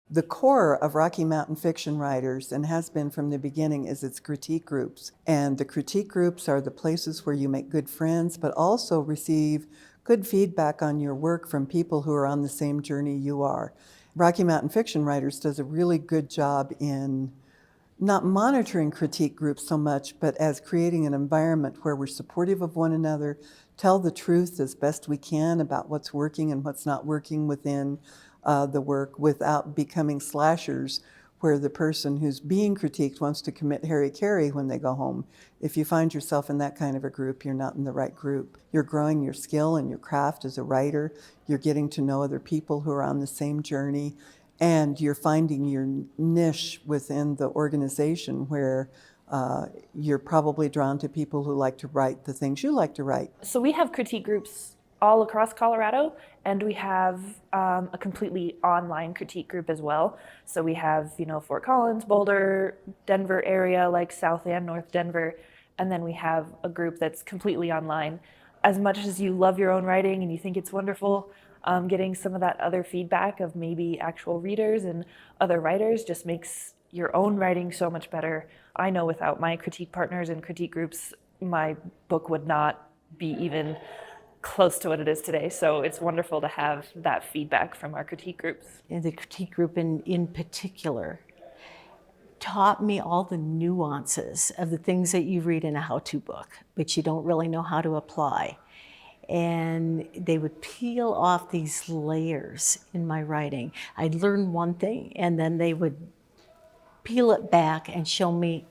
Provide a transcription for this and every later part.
The core of Rocky Mountain Fiction Writers, and has been from the beginning, is its critique groups. And the critique groups are the places where you make good friends, but also receive good feedback on your work from people who are on the same journey you are. Rocky Mountain Fiction Writers does a really good job in not monitoring critique groups so much, but as creating an environment where we're supportive of one another, tell the truth as best we can about what's working and what's not working within the work, without becoming slashers where the person who's being critiqued wants to commit hara-kiri when they go home. If you find yourself in that kind of a group, you're not in the right group. You're growing your skill and your craft as a writer. You're getting to know other people who are on the same journey. And you're finding your niche within the organization where you're probably drawn to people who like to write the things you like to write. So we have critique groups all across Colorado, and we have a completely online critique group as well. So we have, Fort Collins, Boulder, Denver area, like South and North Denver, and then we have a group that's completely online. As much as you love your own writing and you think it's wonderful, getting some of that other feedback of maybe actual readers and other writers just makes your own writing so much better. I know without my critique partners and critique groups, my book would not be even close to what it is today. So it's wonderful to have that feedback from our critique groups. And the critique group in particular taught me all the nuances of the things that you read in a how-to book, but you don't really know how to apply. And they would peel off these layers in my writing. I'd learn one thing, and then they would peel it back and show me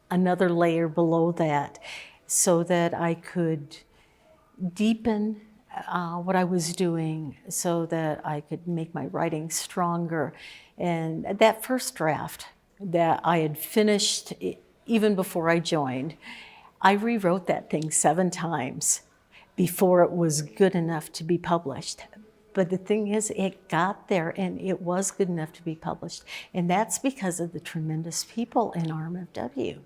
another layer below that so that I could deepen what I was doing, so that I could make my writing stronger. And that first draft that I had finished even before I joined, I rewrote that thing 7 times before it was good enough to be published. But the thing is, it got there and it was good enough to be published. And that's because of the tremendous people in RMFW.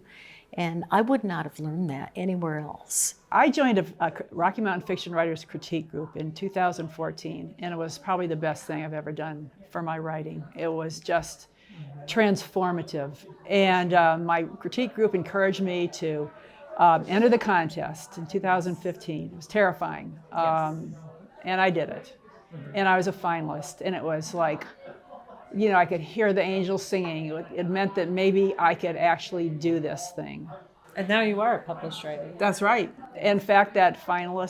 And I would not have learned that anywhere else. I joined a Rocky Mountain Fiction Writers critique group in 2014, and it was probably the best thing I've ever done for my writing. It was just transformative. And my critique group encouraged me to enter the contest in 2015. It was terrifying, and I did it. And I was a finalist, and it was like, I could hear the angels singing. It meant that maybe I could actually do this thing. And now you are a published writer. That's right. In fact, that final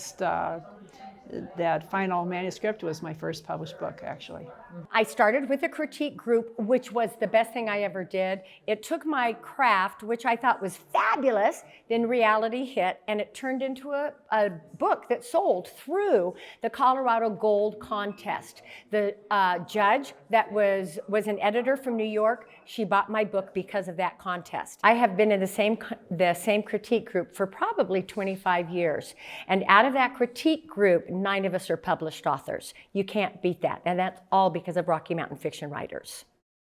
manuscript was my first published book, actually. I started with a critique group, which was the best thing I ever did. It took my craft, which I thought was fabulous, then reality hit, and it turned into a book that sold through the Colorado Gold Contest. The judge that was an editor from New York, she bought my book because of that contest. I have been in the same critique group for probably 25 years. And out of that critique group, 9 of us are published authors. You can't beat that. And that's all because of Rocky Mountain Fiction Writers.